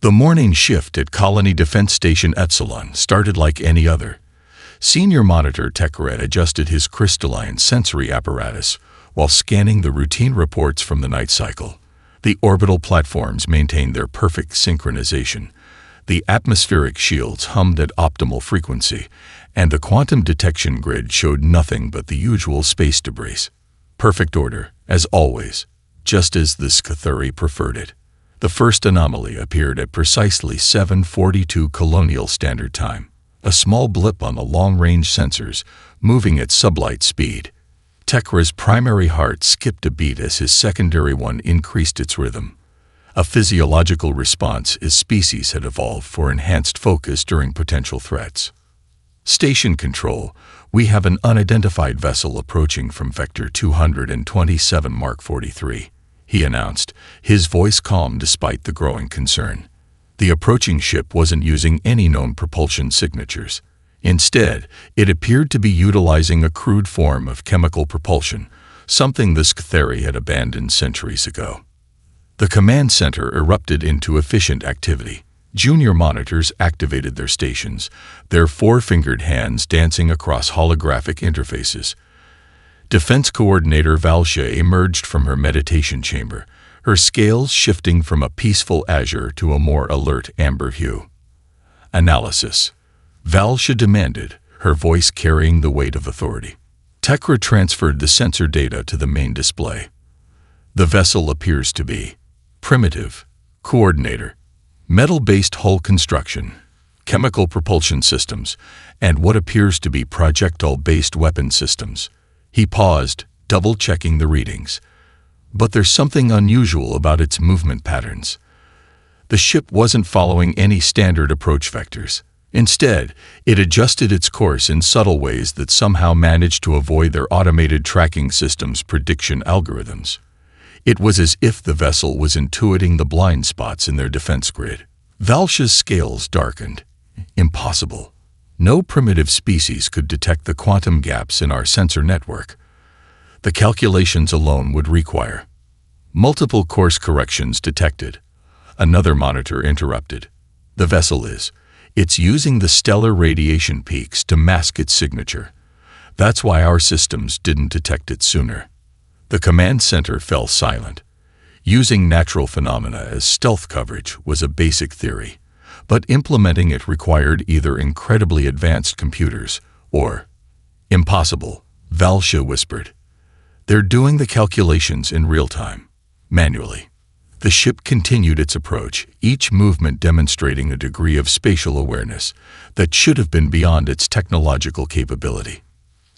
The morning shift at Colony Defense Station Epsilon started like any other. Senior Monitor Tekret adjusted his crystalline sensory apparatus while scanning the routine reports from the night cycle. The orbital platforms maintained their perfect synchronization. The atmospheric shields hummed at optimal frequency, and the quantum detection grid showed nothing but the usual space debris. Perfect order, as always, just as the Scathuri preferred it. The first anomaly appeared at precisely 7:42 Colonial Standard Time, a small blip on the long-range sensors, moving at sublight speed. Tekra's primary heart skipped a beat as his secondary one increased its rhythm. A physiological response as species had evolved for enhanced focus during potential threats. Station Control, we have an unidentified vessel approaching from Vector 227 Mark 43, he announced, his voice calm despite the growing concern. The approaching ship wasn't using any known propulsion signatures. Instead, it appeared to be utilizing a crude form of chemical propulsion, something the Scathuri had abandoned centuries ago. The command center erupted into efficient activity. Junior monitors activated their stations, their four-fingered hands dancing across holographic interfaces. Defense Coordinator Valsha emerged from her meditation chamber, her scales shifting from a peaceful azure to a more alert amber hue. Analysis. Valsha demanded, her voice carrying the weight of authority. Tekra transferred the sensor data to the main display. The vessel appears to be primitive. Coordinator. Metal-based hull construction, chemical propulsion systems, and what appears to be projectile-based weapon systems. He paused, double-checking the readings. But there's something unusual about its movement patterns. The ship wasn't following any standard approach vectors. Instead, it adjusted its course in subtle ways that somehow managed to avoid their automated tracking system's prediction algorithms. It was as if the vessel was intuiting the blind spots in their defense grid. Valsha's scales darkened. Impossible. No primitive species could detect the quantum gaps in our sensor network. The calculations alone would require multiple course corrections detected. Another monitor interrupted. The vessel is. It's using the stellar radiation peaks to mask its signature. That's why our systems didn't detect it sooner. The command center fell silent. Using natural phenomena as stealth coverage was a basic theory, but implementing it required either incredibly advanced computers or impossible, Valsha whispered. They're doing the calculations in real time, manually. The ship continued its approach, each movement demonstrating a degree of spatial awareness that should have been beyond its technological capability.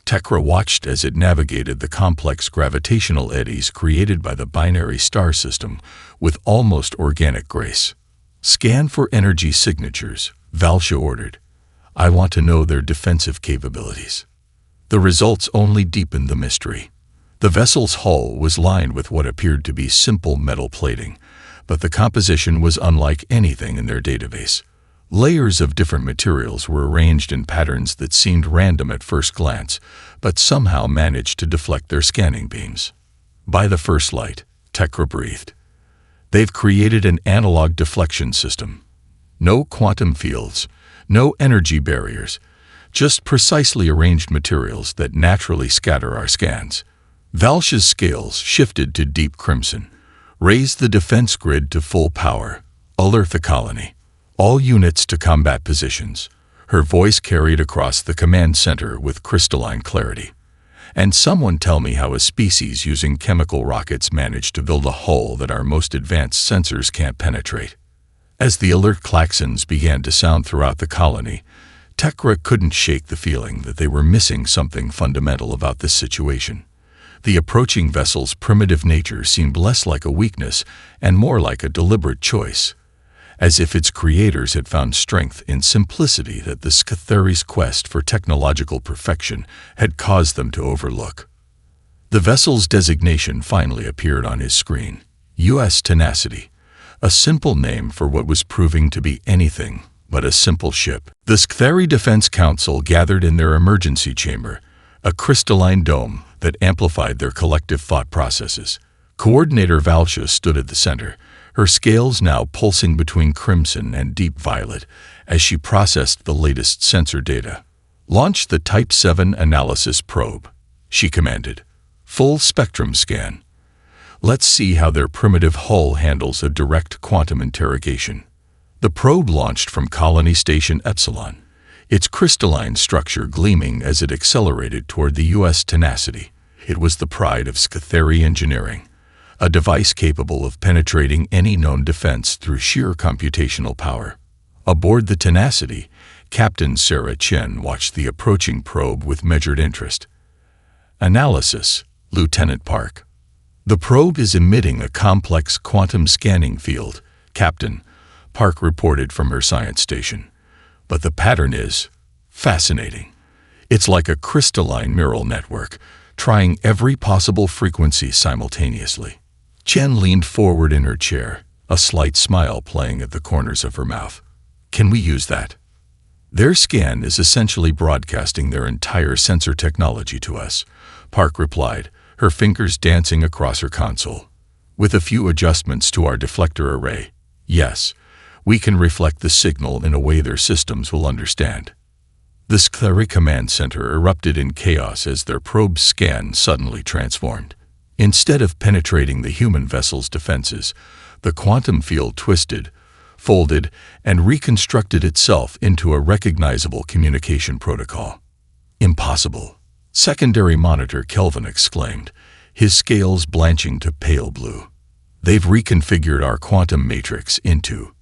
Tekra watched as it navigated the complex gravitational eddies created by the binary star system with almost organic grace. Scan for energy signatures, Valsha ordered. I want to know their defensive capabilities. The results only deepened the mystery. The vessel's hull was lined with what appeared to be simple metal plating, but the composition was unlike anything in their database. Layers of different materials were arranged in patterns that seemed random at first glance, but somehow managed to deflect their scanning beams. By the first light, Tekra breathed. They've created an analog deflection system. No quantum fields, no energy barriers, just precisely arranged materials that naturally scatter our scans. Valsha's scales shifted to deep crimson. Raise the defense grid to full power. Alert the colony. All units to combat positions. Her voice carried across the command center with crystalline clarity. And someone tell me how a species using chemical rockets managed to build a hull that our most advanced sensors can't penetrate. As the alert klaxons began to sound throughout the colony, Tekra couldn't shake the feeling that they were missing something fundamental about this situation. The approaching vessel's primitive nature seemed less like a weakness and more like a deliberate choice, as if its creators had found strength in simplicity that the Scathuri's quest for technological perfection had caused them to overlook. The vessel's designation finally appeared on his screen, U.S. Tenacity, a simple name for what was proving to be anything but a simple ship. The Scathuri Defense Council gathered in their emergency chamber, a crystalline dome that amplified their collective thought processes. Coordinator Valsha stood at the center, her scales now pulsing between crimson and deep violet as she processed the latest sensor data. "Launch the Type 7 analysis probe," she commanded. "Full spectrum scan. Let's see how their primitive hull handles a direct quantum interrogation." The probe launched from Colony Station Epsilon, its crystalline structure gleaming as it accelerated toward the U.S. tenacity. It was the pride of Scatheri engineering, a device capable of penetrating any known defense through sheer computational power. Aboard the tenacity, Captain Sarah Chen watched the approaching probe with measured interest. "Analysis, Lieutenant Park. The probe is emitting a complex quantum scanning field," Captain Park reported from her science station. "But the pattern is fascinating. It's like a crystalline neural network, trying every possible frequency simultaneously." Chen leaned forward in her chair, a slight smile playing at the corners of her mouth. "Can we use that?" "Their scan is essentially broadcasting their entire sensor technology to us," Park replied, her fingers dancing across her console. "With a few adjustments to our deflector array, yes, we can reflect the signal in a way their systems will understand." The Scatheri command center erupted in chaos as their probe scan suddenly transformed. Instead of penetrating the human vessel's defenses, the quantum field twisted, folded, and reconstructed itself into a recognizable communication protocol. "Impossible," Secondary Monitor Kelvin exclaimed, his scales blanching to pale blue. "They've reconfigured our quantum matrix into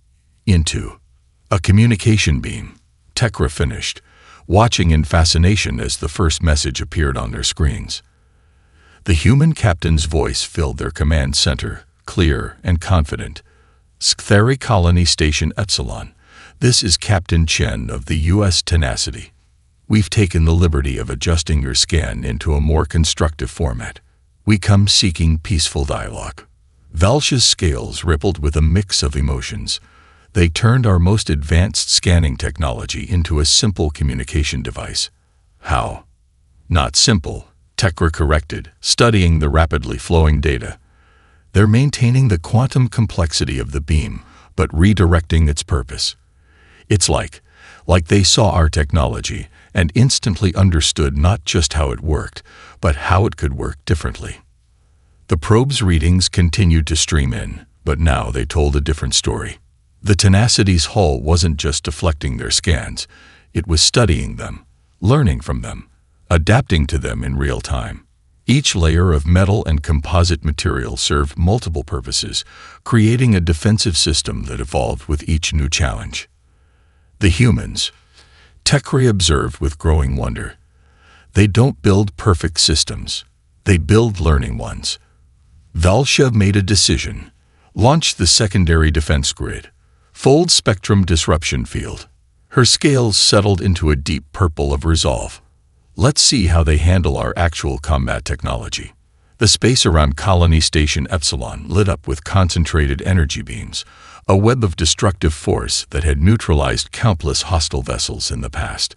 a communication beam," Tekra finished, watching in fascination as the first message appeared on their screens. The human captain's voice filled their command center, clear and confident. "Scatheri Colony Station Epsilon, this is Captain Chen of the U.S. Tenacity. We've taken the liberty of adjusting your scan into a more constructive format. We come seeking peaceful dialogue." Valsha's scales rippled with a mix of emotions. They turned our most advanced scanning technology into a simple communication device. "How?" "Not simple," Tekra corrected, studying the rapidly flowing data. "They're maintaining the quantum complexity of the beam, but redirecting its purpose. It's like they saw our technology and instantly understood not just how it worked, but how it could work differently." The probe's readings continued to stream in, but now they told a different story. The Tenacity's hull wasn't just deflecting their scans, it was studying them, learning from them, adapting to them in real time. Each layer of metal and composite material served multiple purposes, creating a defensive system that evolved with each new challenge. "The humans," Tekri observed with growing wonder. "They don't build perfect systems, they build learning ones." Valsha made a decision. "Launch the secondary defense grid. Fold spectrum disruption field." Her scales settled into a deep purple of resolve. "Let's see how they handle our actual combat technology." The space around Colony Station Epsilon lit up with concentrated energy beams, a web of destructive force that had neutralized countless hostile vessels in the past.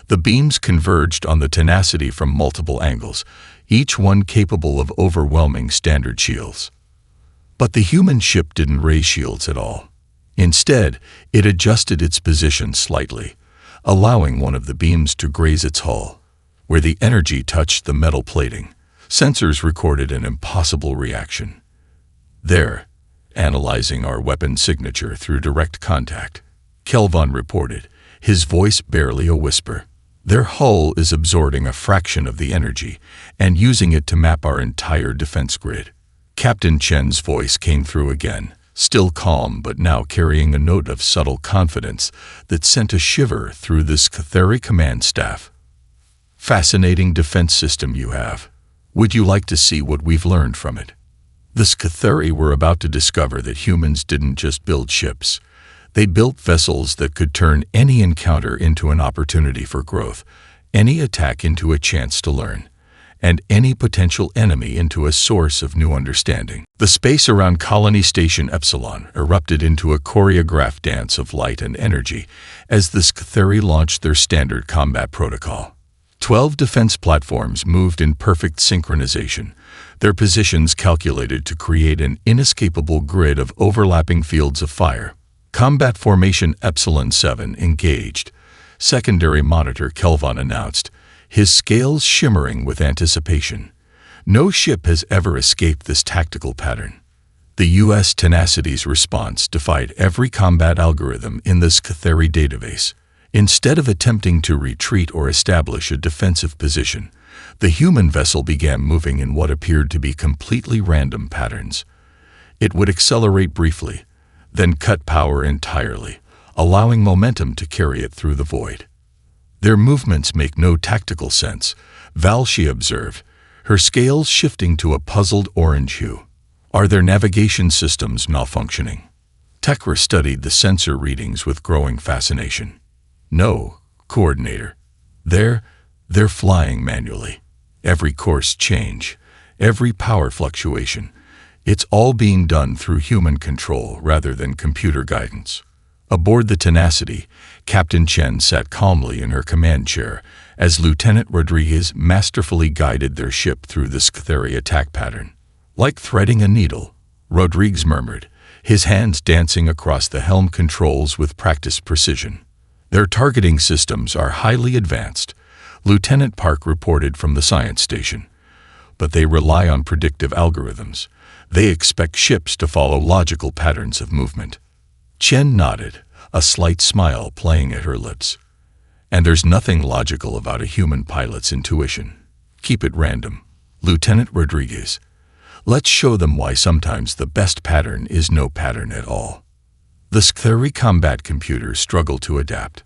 The beams converged on the Tenacity from multiple angles, each one capable of overwhelming standard shields. But the human ship didn't raise shields at all. Instead, it adjusted its position slightly, allowing one of the beams to graze its hull. Where the energy touched the metal plating, sensors recorded an impossible reaction. "There, analyzing our weapon signature through direct contact," Kelvin reported, his voice barely a whisper. "Their hull is absorbing a fraction of the energy and using it to map our entire defense grid." Captain Chen's voice came through again, still calm but now carrying a note of subtle confidence that sent a shiver through the Scatheri command staff. "Fascinating defense system you have. Would you like to see what we've learned from it?" The Scatheri were about to discover that humans didn't just build ships. They built vessels that could turn any encounter into an opportunity for growth, any attack into a chance to learn, and any potential enemy into a source of new understanding. The space around Colony Station Epsilon erupted into a choreographed dance of light and energy as the Scatheri launched their standard combat protocol. 12 defense platforms moved in perfect synchronization, their positions calculated to create an inescapable grid of overlapping fields of fire. Combat Formation Epsilon 7 engaged. Secondary Monitor Kelvin announced, his scales shimmering with anticipation. No ship has ever escaped this tactical pattern. The U.S. Tenacity's response defied every combat algorithm in the Scatheri database. Instead of attempting to retreat or establish a defensive position, the human vessel began moving in what appeared to be completely random patterns. It would accelerate briefly, then cut power entirely, allowing momentum to carry it through the void. Their movements make no tactical sense, Valshia observed, her scales shifting to a puzzled orange hue. Are their navigation systems malfunctioning? Tekra studied the sensor readings with growing fascination. No, Coordinator. They're flying manually. Every course change, every power fluctuation, it's all being done through human control rather than computer guidance. Aboard the Tenacity, Captain Chen sat calmly in her command chair as Lieutenant Rodriguez masterfully guided their ship through the Scatheri attack pattern. Like threading a needle, Rodriguez murmured, his hands dancing across the helm controls with practiced precision. Their targeting systems are highly advanced, Lieutenant Park reported from the science station. But they rely on predictive algorithms. They expect ships to follow logical patterns of movement. Chen nodded, a slight smile playing at her lips. And there's nothing logical about a human pilot's intuition. Keep it random. Lieutenant Rodriguez, let's show them why sometimes the best pattern is no pattern at all. The Scatheri combat computers struggle to adapt.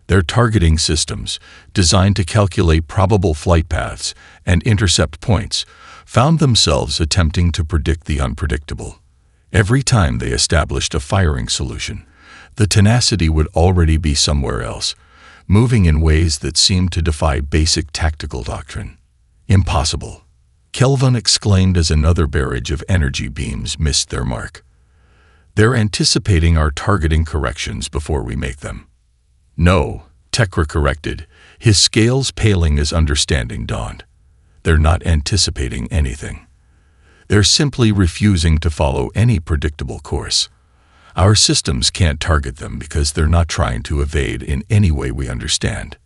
Their targeting systems, designed to calculate probable flight paths and intercept points, found themselves attempting to predict the unpredictable. Every time they established a firing solution, the Tenacity would already be somewhere else, moving in ways that seemed to defy basic tactical doctrine. Impossible, Kelvin exclaimed as another barrage of energy beams missed their mark. They're anticipating our targeting corrections before we make them. No, Tekra corrected, his scales paling as understanding dawned. They're not anticipating anything. They're simply refusing to follow any predictable course. Our systems can't target them because they're not trying to evade in any way we understand.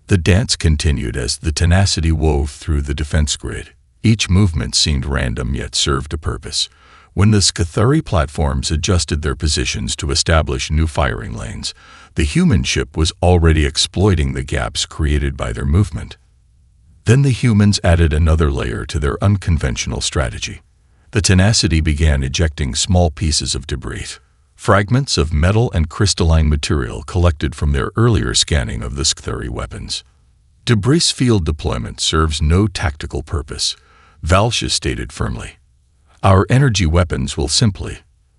The dance continued as the Tenacity wove through the defense grid. Each movement seemed random yet served a purpose. When the Scatheri platforms adjusted their positions to establish new firing lanes, the human ship was already exploiting the gaps created by their movement. Then the humans added another layer to their unconventional strategy. The Tenacity began ejecting small pieces of debris, fragments of metal and crystalline material collected from their earlier scanning of the Scatheri weapons. Debris field deployment serves no tactical purpose, Valshia stated firmly. Our energy weapons will simply.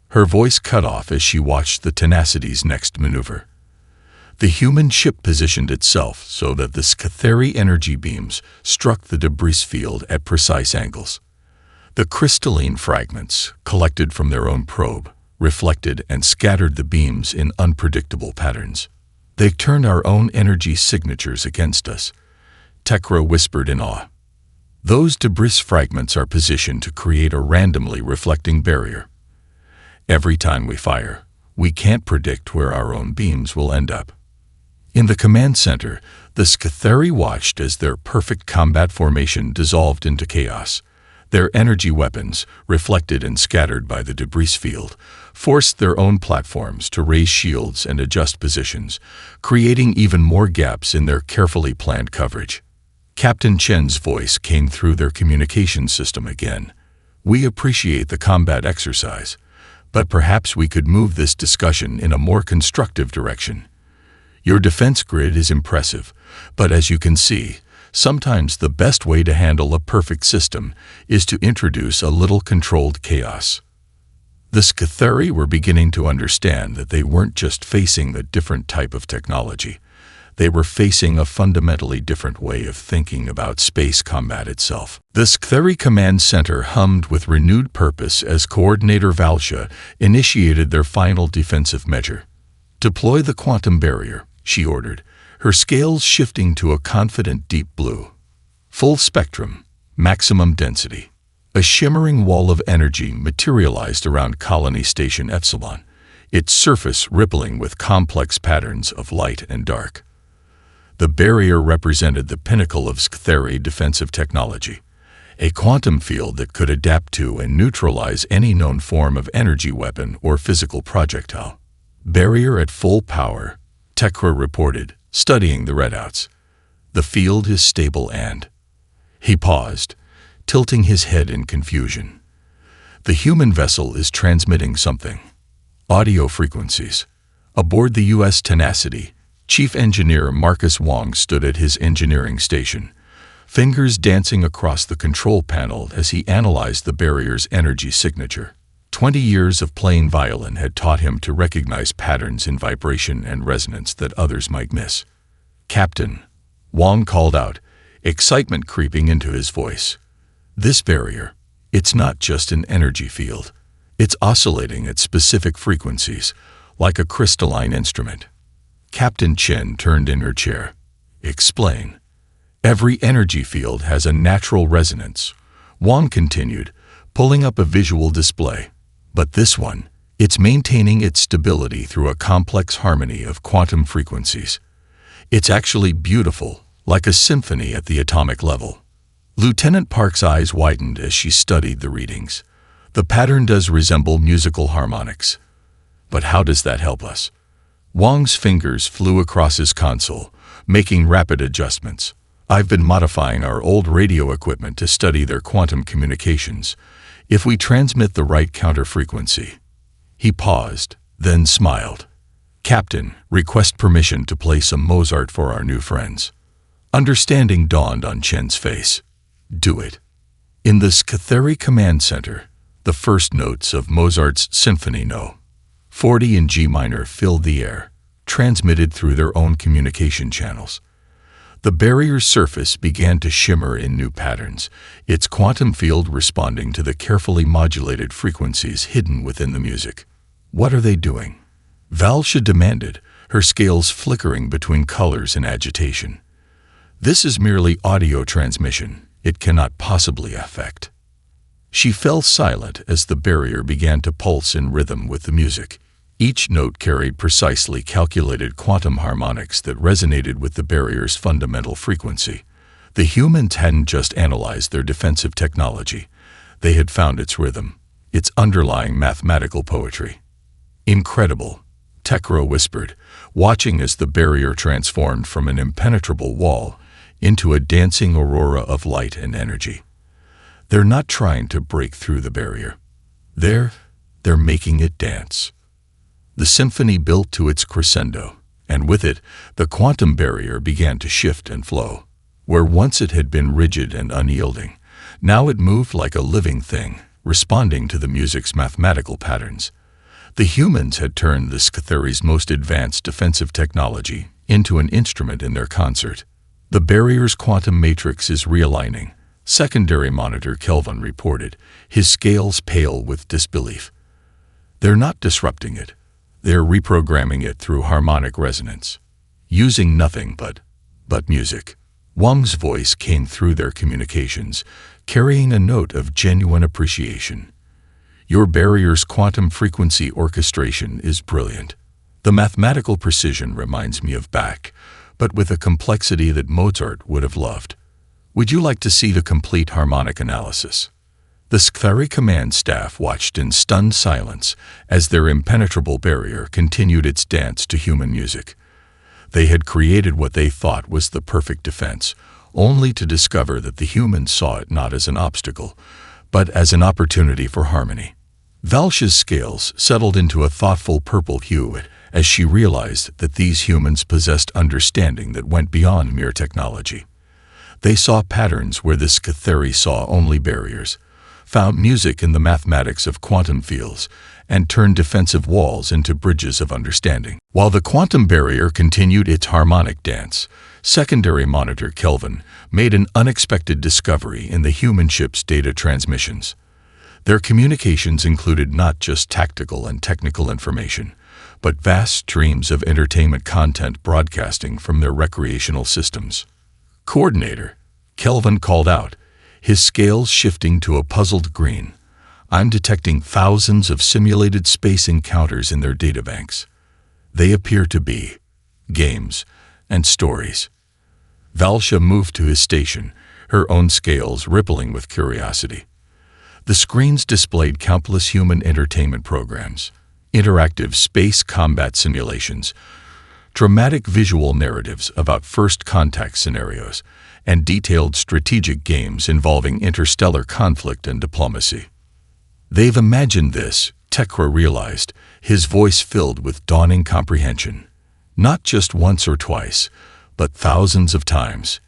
Her voice cut off as she watched the Tenacity's next maneuver. The human ship positioned itself so that the Scatheri energy beams struck the debris field at precise angles. The crystalline fragments, collected from their own probe, reflected and scattered the beams in unpredictable patterns. They turned our own energy signatures against us, Tekra whispered in awe. Those debris fragments are positioned to create a randomly reflecting barrier. Every time we fire, we can't predict where our own beams will end up. In the command center, the Scatheri watched as their perfect combat formation dissolved into chaos. Their energy weapons, reflected and scattered by the debris field, forced their own platforms to raise shields and adjust positions, creating even more gaps in their carefully planned coverage. Captain Chen's voice came through their communication system again. We appreciate the combat exercise, but perhaps we could move this discussion in a more constructive direction. Your defense grid is impressive, but as you can see, sometimes the best way to handle a perfect system is to introduce a little controlled chaos. The Scatheri were beginning to understand that they weren't just facing a different type of technology. They were facing a fundamentally different way of thinking about space combat itself. The Scatheri Command Center hummed with renewed purpose as Coordinator Valshia initiated their final defensive measure. Deploy the quantum barrier, she ordered, her scales shifting to a confident deep blue. Full spectrum, maximum density. A shimmering wall of energy materialized around Colony Station Epsilon, its surface rippling with complex patterns of light and dark. The barrier represented the pinnacle of Scatheri defensive technology, a quantum field that could adapt to and neutralize any known form of energy weapon or physical projectile. Barrier at full power, Tekra reported, studying the readouts. The field is stable and... He paused, tilting his head in confusion. The human vessel is transmitting something. Audio frequencies. Aboard the U.S. Tenacity, Chief Engineer Marcus Wong stood at his engineering station, fingers dancing across the control panel as he analyzed the barrier's energy signature. 20 years of playing violin had taught him to recognize patterns in vibration and resonance that others might miss. "Captain," Wong called out, excitement creeping into his voice. "This barrier, it's not just an energy field. It's oscillating at specific frequencies, like a crystalline instrument." Captain Chen turned in her chair. "Explain." "Every energy field has a natural resonance," Wong continued, pulling up a visual display. "But this one, it's maintaining its stability through a complex harmony of quantum frequencies. It's actually beautiful, like a symphony at the atomic level." Lieutenant Park's eyes widened as she studied the readings. "The pattern does resemble musical harmonics. But how does that help us?" Wong's fingers flew across his console, making rapid adjustments. "I've been modifying our old radio equipment to study their quantum communications. If we transmit the right counter-frequency..." He paused, then smiled. "Captain, request permission to play some Mozart for our new friends." Understanding dawned on Chen's face. "Do it." In the Scatheri Command Center, the first notes of Mozart's Symphony No. 40 in G minor filled the air, transmitted through their own communication channels. The barrier's surface began to shimmer in new patterns, its quantum field responding to the carefully modulated frequencies hidden within the music. "What are they doing?" Valsha demanded, her scales flickering between colors and agitation. "This is merely audio transmission. It cannot possibly affect." She fell silent as the barrier began to pulse in rhythm with the music. Each note carried precisely calculated quantum harmonics that resonated with the barrier's fundamental frequency. The humans hadn't just analyzed their defensive technology. They had found its rhythm, its underlying mathematical poetry. "Incredible," Tekra whispered, watching as the barrier transformed from an impenetrable wall into a dancing aurora of light and energy. "They're not trying to break through the barrier. They're making it dance." The symphony built to its crescendo, and with it, the quantum barrier began to shift and flow. Where once it had been rigid and unyielding, now it moved like a living thing, responding to the music's mathematical patterns. The humans had turned the Scatheri's most advanced defensive technology into an instrument in their concert. "The barrier's quantum matrix is realigning," Secondary Monitor Kelvin reported, his scales pale with disbelief. "They're not disrupting it. They're reprogramming it through harmonic resonance, using nothing but music." Wang's voice came through their communications, carrying a note of genuine appreciation. "Your barrier's quantum frequency orchestration is brilliant. The mathematical precision reminds me of Bach, but with a complexity that Mozart would have loved. Would you like to see the complete harmonic analysis?" The Scatheri command staff watched in stunned silence as their impenetrable barrier continued its dance to human music. They had created what they thought was the perfect defense, only to discover that the humans saw it not as an obstacle, but as an opportunity for harmony. Valsha's scales settled into a thoughtful purple hue as she realized that these humans possessed understanding that went beyond mere technology. They saw patterns where the Scatheri saw only barriers, found music in the mathematics of quantum fields, and turned defensive walls into bridges of understanding. While the quantum barrier continued its harmonic dance, Secondary Monitor Kelvin made an unexpected discovery in the human ship's data transmissions. Their communications included not just tactical and technical information, but vast streams of entertainment content broadcasting from their recreational systems. "Coordinator," Kelvin called out, his scales shifting to a puzzled green. "I'm detecting thousands of simulated space encounters in their databanks. They appear to be games and stories." Valsha moved to his station, her own scales rippling with curiosity. The screens displayed countless human entertainment programs, interactive space combat simulations, dramatic visual narratives about first contact scenarios, and detailed strategic games involving interstellar conflict and diplomacy. "They've imagined this," Tekra realized, his voice filled with dawning comprehension. "Not just once or twice, but thousands of times,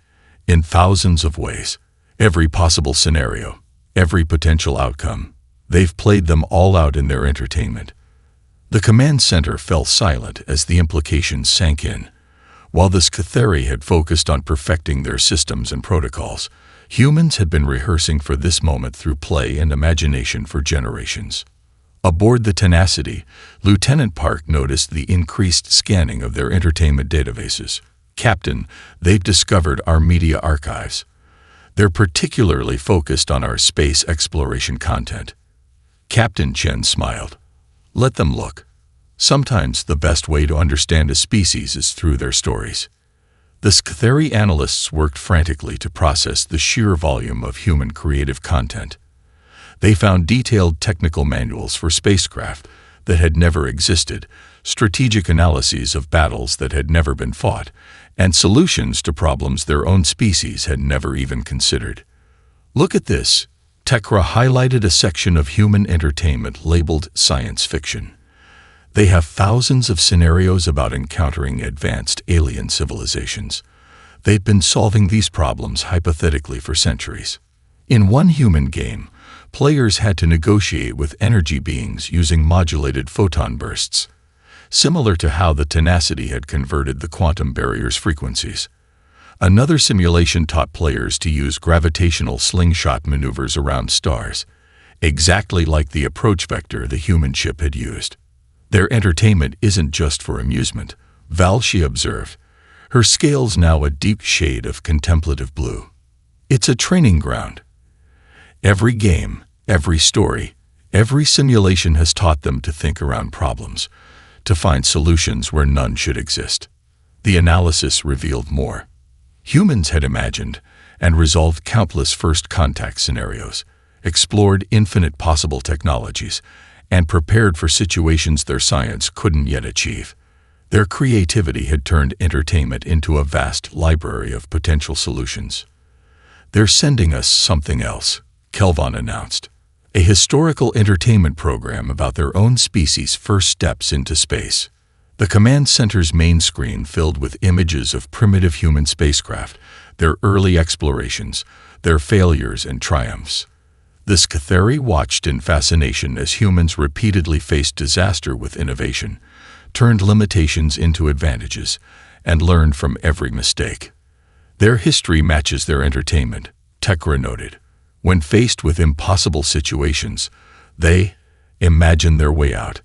in thousands of ways. Every possible scenario, every potential outcome. They've played them all out in their entertainment." The command center fell silent as the implications sank in. While the Scatheri had focused on perfecting their systems and protocols, humans had been rehearsing for this moment through play and imagination for generations. Aboard the Tenacity, Lieutenant Park noticed the increased scanning of their entertainment databases. "Captain, they've discovered our media archives. They're particularly focused on our space exploration content." Captain Chen smiled. "Let them look. Sometimes the best way to understand a species is through their stories." The Scatheri analysts worked frantically to process the sheer volume of human creative content. They found detailed technical manuals for spacecraft that had never existed, strategic analyses of battles that had never been fought, and solutions to problems their own species had never even considered. "Look at this." Tekra highlighted a section of human entertainment labeled science fiction. "They have thousands of scenarios about encountering advanced alien civilizations. They've been solving these problems hypothetically for centuries. In one human game, players had to negotiate with energy beings using modulated photon bursts, similar to how the Tenacity had converted the quantum barrier's frequencies. Another simulation taught players to use gravitational slingshot maneuvers around stars, exactly like the approach vector the human ship had used. Their entertainment isn't just for amusement," Valsha observed, her scales now a deep shade of contemplative blue. "It's a training ground. Every game, every story, every simulation has taught them to think around problems, to find solutions where none should exist." The analysis revealed more. Humans had imagined and resolved countless first contact scenarios, explored infinite possible technologies, and prepared for situations their science couldn't yet achieve. Their creativity had turned entertainment into a vast library of potential solutions. "They're sending us something else," Kelvin announced. "A historical entertainment program about their own species' first steps into space." The command center's main screen filled with images of primitive human spacecraft, their early explorations, their failures and triumphs. The Scatheri watched in fascination as humans repeatedly faced disaster with innovation, turned limitations into advantages, and learned from every mistake. "Their history matches their entertainment," Tekra noted. "When faced with impossible situations, they imagine their way out.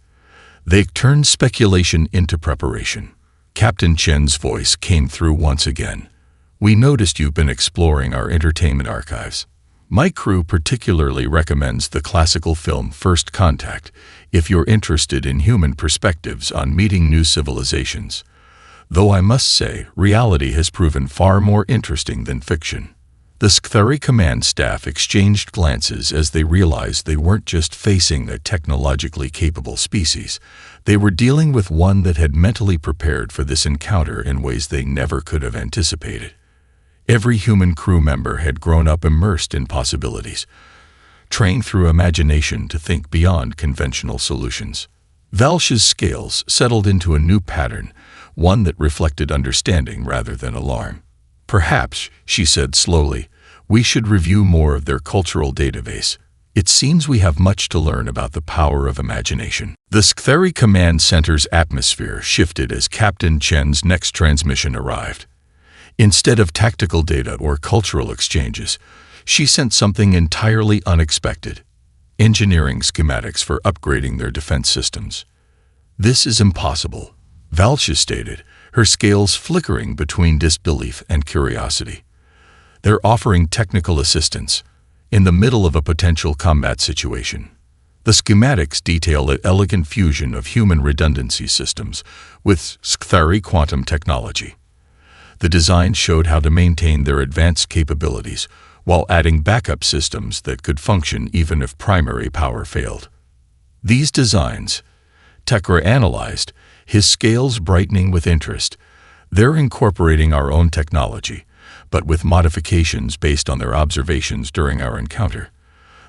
They turned speculation into preparation." Captain Chen's voice came through once again. "We noticed you've been exploring our entertainment archives. My crew particularly recommends the classical film First Contact if you're interested in human perspectives on meeting new civilizations. Though I must say, reality has proven far more interesting than fiction." The Scatheri command staff exchanged glances as they realized they weren't just facing a technologically capable species. They were dealing with one that had mentally prepared for this encounter in ways they never could have anticipated. Every human crew member had grown up immersed in possibilities, trained through imagination to think beyond conventional solutions. Valsha's scales settled into a new pattern, one that reflected understanding rather than alarm. "Perhaps," she said slowly, "we should review more of their cultural database. It seems we have much to learn about the power of imagination." The Scatheri Command Center's atmosphere shifted as Captain Chen's next transmission arrived. Instead of tactical data or cultural exchanges, she sent something entirely unexpected: engineering schematics for upgrading their defense systems. "This is impossible," Valsha stated, her scales flickering between disbelief and curiosity. "They're offering technical assistance in the middle of a potential combat situation." The schematics detail an elegant fusion of human redundancy systems with Skthari quantum technology. The design showed how to maintain their advanced capabilities while adding backup systems that could function even if primary power failed. These designs, Tekra analyzed, his scales brightening with interest. They're incorporating our own technology, but with modifications based on their observations during our encounter.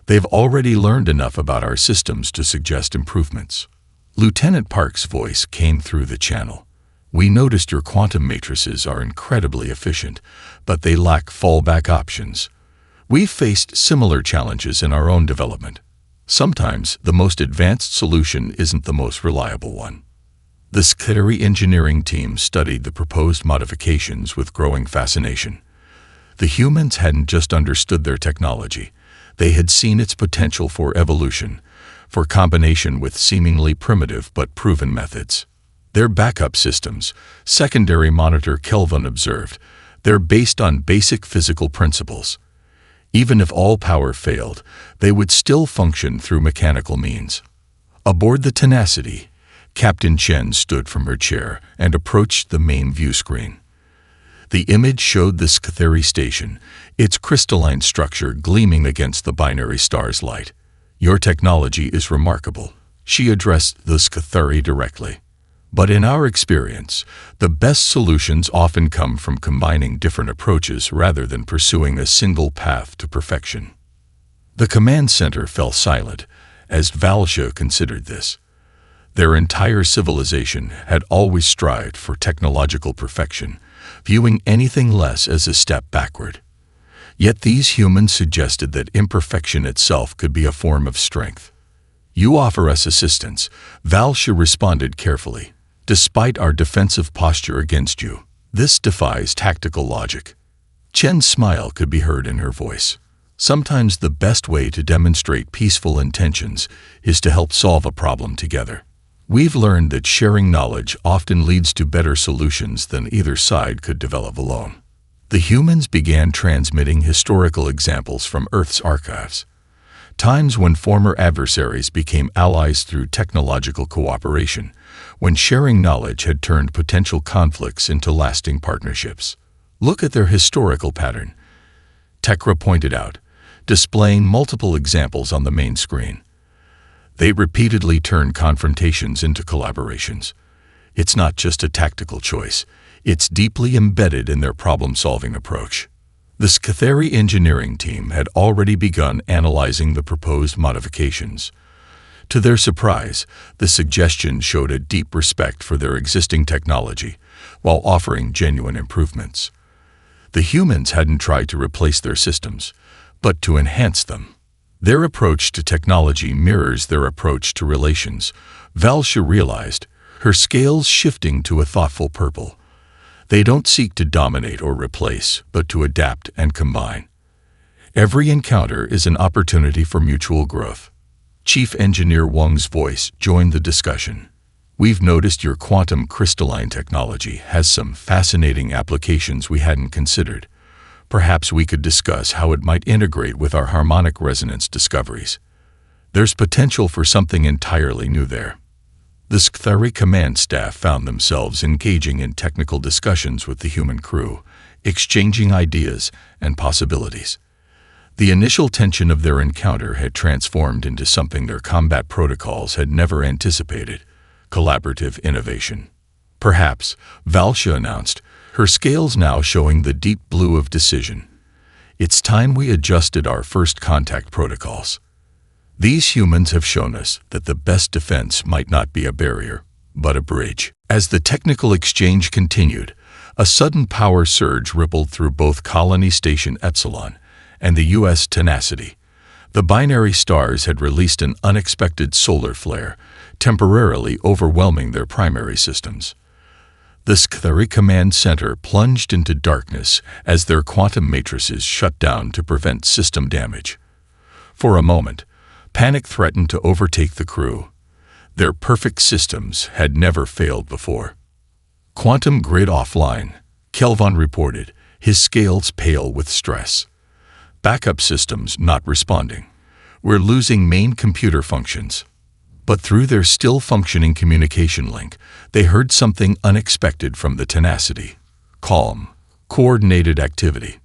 They've already learned enough about our systems to suggest improvements. Lieutenant Park's voice came through the channel. "We noticed your quantum matrices are incredibly efficient, but they lack fallback options. We've faced similar challenges in our own development. Sometimes the most advanced solution isn't the most reliable one." The Skthari engineering team studied the proposed modifications with growing fascination. The humans hadn't just understood their technology. They had seen its potential for evolution, for combination with seemingly primitive but proven methods. Their backup systems, secondary monitor Kelvin observed, they're based on basic physical principles. Even if all power failed, they would still function through mechanical means. Aboard the Tenacity, Captain Chen stood from her chair and approached the main view screen. The image showed the Skthari station, its crystalline structure gleaming against the binary star's light. "Your technology is remarkable," she addressed the Skthari directly. "But in our experience, the best solutions often come from combining different approaches rather than pursuing a single path to perfection." The command center fell silent as Valsha considered this. Their entire civilization had always strived for technological perfection, viewing anything less as a step backward. Yet these humans suggested that imperfection itself could be a form of strength. "You offer us assistance," Valsha responded carefully. "Despite our defensive posture against you, this defies tactical logic." Chen's smile could be heard in her voice. Sometimes the best way to demonstrate peaceful intentions is to help solve a problem together. We've learned that sharing knowledge often leads to better solutions than either side could develop alone. The humans began transmitting historical examples from Earth's archives. Times when former adversaries became allies through technological cooperation, when sharing knowledge had turned potential conflicts into lasting partnerships. "Look at their historical pattern," Tekra pointed out, displaying multiple examples on the main screen. "They repeatedly turn confrontations into collaborations. It's not just a tactical choice, it's deeply embedded in their problem-solving approach." The Skthari engineering team had already begun analyzing the proposed modifications. To their surprise, the suggestion showed a deep respect for their existing technology, while offering genuine improvements. The humans hadn't tried to replace their systems, but to enhance them. Their approach to technology mirrors their approach to relations, Valsha realized, her scales shifting to a thoughtful purple. They don't seek to dominate or replace, but to adapt and combine. Every encounter is an opportunity for mutual growth. Chief Engineer Wang's voice joined the discussion. "We've noticed your quantum crystalline technology has some fascinating applications we hadn't considered. Perhaps we could discuss how it might integrate with our harmonic resonance discoveries. There's potential for something entirely new there." The Skthari command staff found themselves engaging in technical discussions with the human crew, exchanging ideas and possibilities. The initial tension of their encounter had transformed into something their combat protocols had never anticipated: collaborative innovation. "Perhaps," Valsha announced, her scales now showing the deep blue of decision. "It's time we adjusted our first contact protocols. These humans have shown us that the best defense might not be a barrier, but a bridge." As the technical exchange continued, a sudden power surge rippled through both Colony Station Epsilon and the U.S. Tenacity. The binary stars had released an unexpected solar flare, temporarily overwhelming their primary systems. The Skthari Command Center plunged into darkness as their quantum matrices shut down to prevent system damage. For a moment, panic threatened to overtake the crew. Their perfect systems had never failed before. Quantum grid offline, Kelvon reported, his scales pale with stress. Backup systems not responding. We're losing main computer functions. But through their still-functioning communication link, they heard something unexpected from the tenacity. Calm, coordinated activity.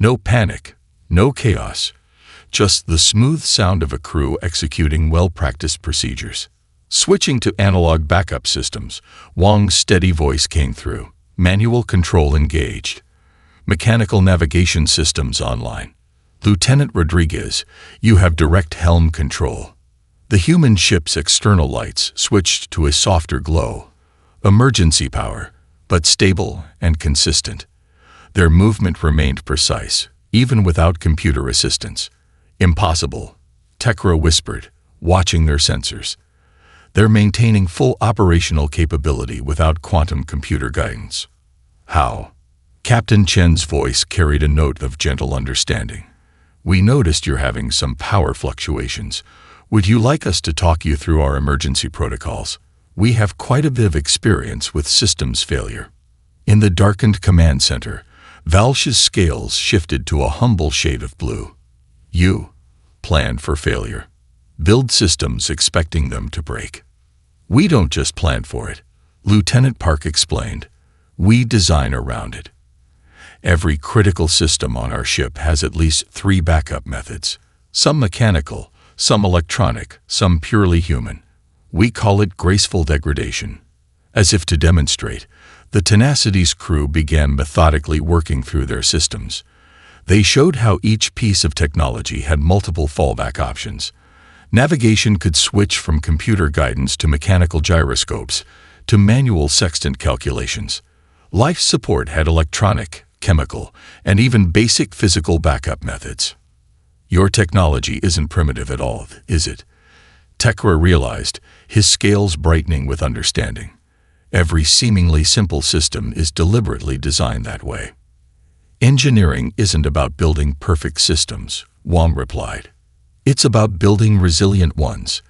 No panic, no chaos, just the smooth sound of a crew executing well-practiced procedures. Switching to analog backup systems, Wang's steady voice came through. Manual control engaged. Mechanical navigation systems online. Lieutenant Rodriguez, you have direct helm control. The human ship's external lights switched to a softer glow. Emergency power, but stable and consistent. Their movement remained precise, even without computer assistance. Impossible, Tekra whispered, watching their sensors. They're maintaining full operational capability without quantum computer guidance. How? Captain Chen's voice carried a note of gentle understanding. We noticed you're having some power fluctuations. Would you like us to talk you through our emergency protocols? We have quite a bit of experience with systems failure. In the darkened command center, Valsh's scales shifted to a humble shade of blue. You plan for failure. Build systems expecting them to break. We don't just plan for it, Lieutenant Park explained. We design around it. Every critical system on our ship has at least 3 backup methods, some mechanical, some electronic, some purely human. We call it graceful degradation. As if to demonstrate, the Tenacity's crew began methodically working through their systems. They showed how each piece of technology had multiple fallback options. Navigation could switch from computer guidance to mechanical gyroscopes, to manual sextant calculations. Life support had electronic, chemical, and even basic physical backup methods. Your technology isn't primitive at all, is it? Tekra realized, his scales brightening with understanding. Every seemingly simple system is deliberately designed that way. Engineering isn't about building perfect systems, Wang replied. It's about building resilient ones.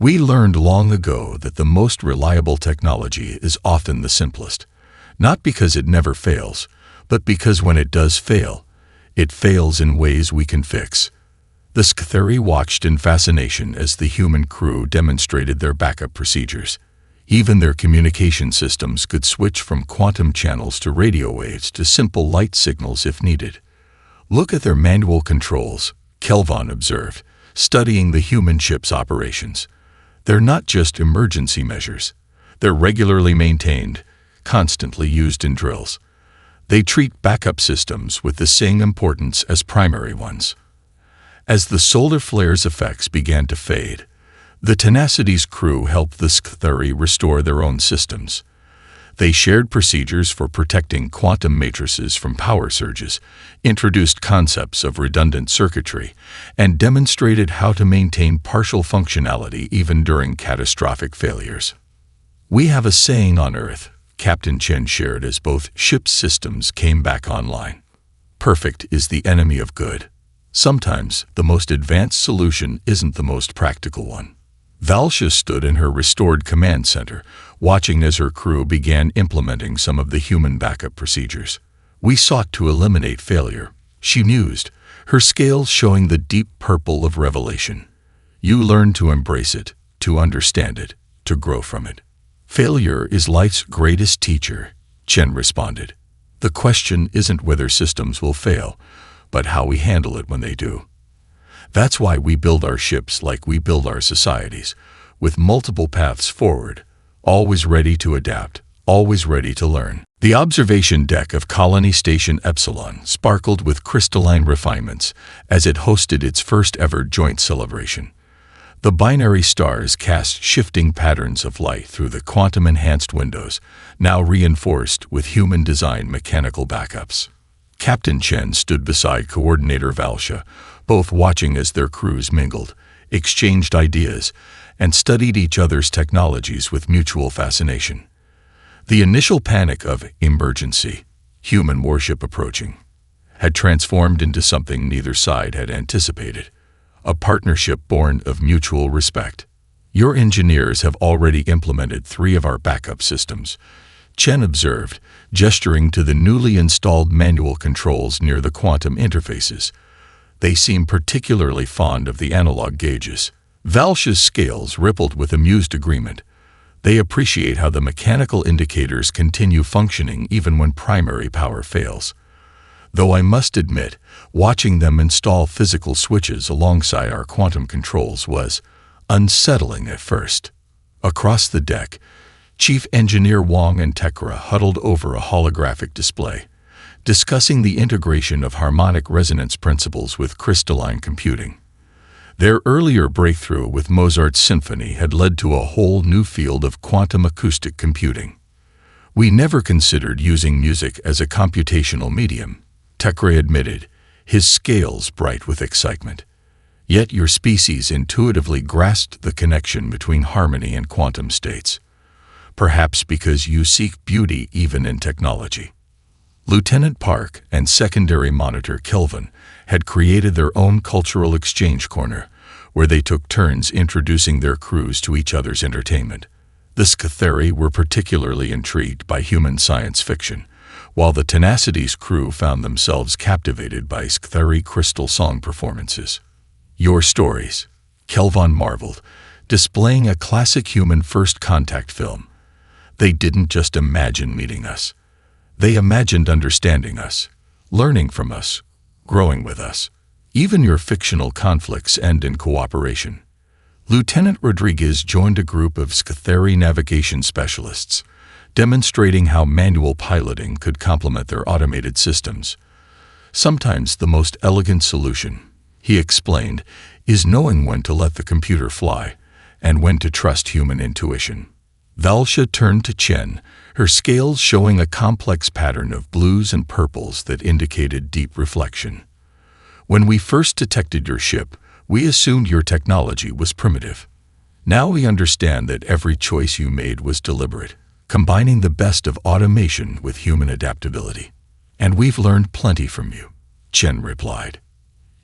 We learned long ago that the most reliable technology is often the simplest, not because it never fails, but because when it does fail, it fails in ways we can fix. The Sktheri watched in fascination as the human crew demonstrated their backup procedures. Even their communication systems could switch from quantum channels to radio waves to simple light signals if needed. Look at their manual controls, Kelvon observed, studying the human ship's operations. They're not just emergency measures. They're regularly maintained, constantly used in drills. They treat backup systems with the same importance as primary ones. As the solar flare's effects began to fade, the Tenacity's crew helped the Sktheri restore their own systems. They shared procedures for protecting quantum matrices from power surges, introduced concepts of redundant circuitry, and demonstrated how to maintain partial functionality even during catastrophic failures. We have a saying on Earth, Captain Chen shared as both ship systems came back online. Perfect is the enemy of good. Sometimes the most advanced solution isn't the most practical one. Valsha stood in her restored command center, watching as her crew began implementing some of the human backup procedures. We sought to eliminate failure, she mused, her scales showing the deep purple of revelation. You learn to embrace it, to understand it, to grow from it. Failure is life's greatest teacher, Chen responded. The question isn't whether systems will fail, but how we handle it when they do. That's why we build our ships like we build our societies, with multiple paths forward, always ready to adapt, always ready to learn. The observation deck of Colony Station Epsilon sparkled with crystalline refinements as it hosted its first-ever joint celebration. The binary stars cast shifting patterns of light through the quantum-enhanced windows, now reinforced with human-designed mechanical backups. Captain Chen stood beside Coordinator Valsha, both watching as their crews mingled, exchanged ideas, and studied each other's technologies with mutual fascination. The initial panic of emergency, human warship approaching, had transformed into something neither side had anticipated, a partnership born of mutual respect. Your engineers have already implemented 3 of our backup systems, Chen observed, gesturing to the newly installed manual controls near the quantum interfaces. They seem particularly fond of the analog gauges. Valsha's scales rippled with amused agreement. They appreciate how the mechanical indicators continue functioning even when primary power fails. Though I must admit, watching them install physical switches alongside our quantum controls was unsettling at first. Across the deck, Chief Engineer Wang and Tekra huddled over a holographic display, discussing the integration of harmonic resonance principles with crystalline computing. Their earlier breakthrough with Mozart's symphony had led to a whole new field of quantum acoustic computing. We never considered using music as a computational medium, Tekra admitted, his scales bright with excitement. Yet your species intuitively grasped the connection between harmony and quantum states. Perhaps because you seek beauty even in technology. Lieutenant Park and Secondary Monitor Kelvin had created their own cultural exchange corner, where they took turns introducing their crews to each other's entertainment. The Scatheri were particularly intrigued by human science fiction, while the Tenacity's crew found themselves captivated by Scatheri crystal song performances. Your stories, Kelvin marveled, displaying a classic human first contact film. They didn't just imagine meeting us. They imagined understanding us, learning from us, growing with us. Even your fictional conflicts end in cooperation. Lieutenant Rodriguez joined a group of Scatheri navigation specialists, demonstrating how manual piloting could complement their automated systems. Sometimes the most elegant solution, he explained, is knowing when to let the computer fly and when to trust human intuition. Valsha turned to Chen, her scales showing a complex pattern of blues and purples that indicated deep reflection. When we first detected your ship, we assumed your technology was primitive. Now we understand that every choice you made was deliberate, combining the best of automation with human adaptability. And we've learned plenty from you, Chen replied.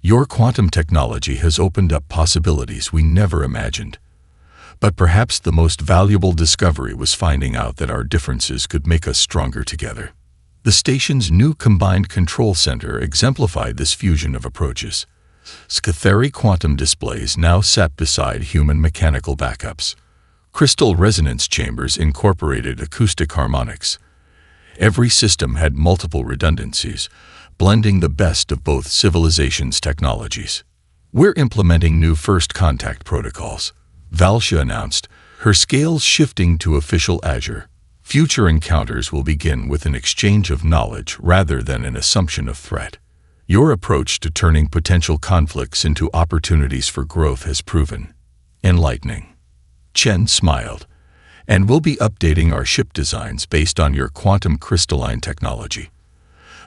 Your quantum technology has opened up possibilities we never imagined. But perhaps the most valuable discovery was finding out that our differences could make us stronger together. The station's new combined control center exemplified this fusion of approaches. Scatheri quantum displays now sat beside human mechanical backups. Crystal resonance chambers incorporated acoustic harmonics. Every system had multiple redundancies, blending the best of both civilizations' technologies. We're implementing new first contact protocols, Valsha announced, her scales shifting to official Azure. Future encounters will begin with an exchange of knowledge rather than an assumption of threat. Your approach to turning potential conflicts into opportunities for growth has proven enlightening. Chen smiled, and we'll be updating our ship designs based on your quantum crystalline technology.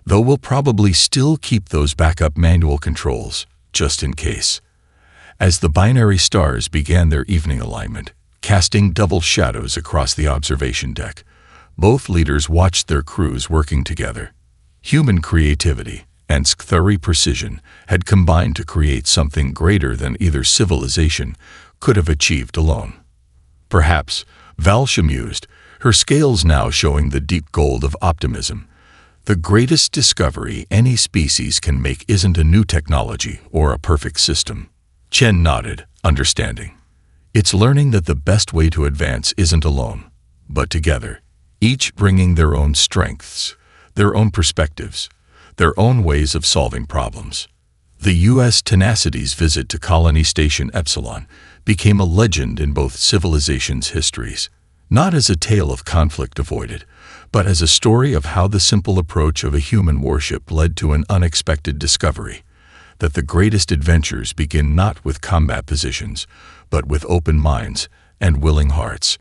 Though we'll probably still keep those backup manual controls, just in case. As the binary stars began their evening alignment, casting double shadows across the observation deck, both leaders watched their crews working together. Human creativity and Scatheri precision had combined to create something greater than either civilization could have achieved alone. Perhaps, Valsha mused, her scales now showing the deep gold of optimism. The greatest discovery any species can make isn't a new technology or a perfect system. Chen nodded, understanding. It's learning that the best way to advance isn't alone, but together, each bringing their own strengths, their own perspectives, their own ways of solving problems. The U.S. Tenacity's visit to Colony Station Epsilon became a legend in both civilizations' histories, not as a tale of conflict avoided, but as a story of how the simple approach of a human warship led to an unexpected discovery, that the greatest adventures begin not with combat positions, but with open minds and willing hearts.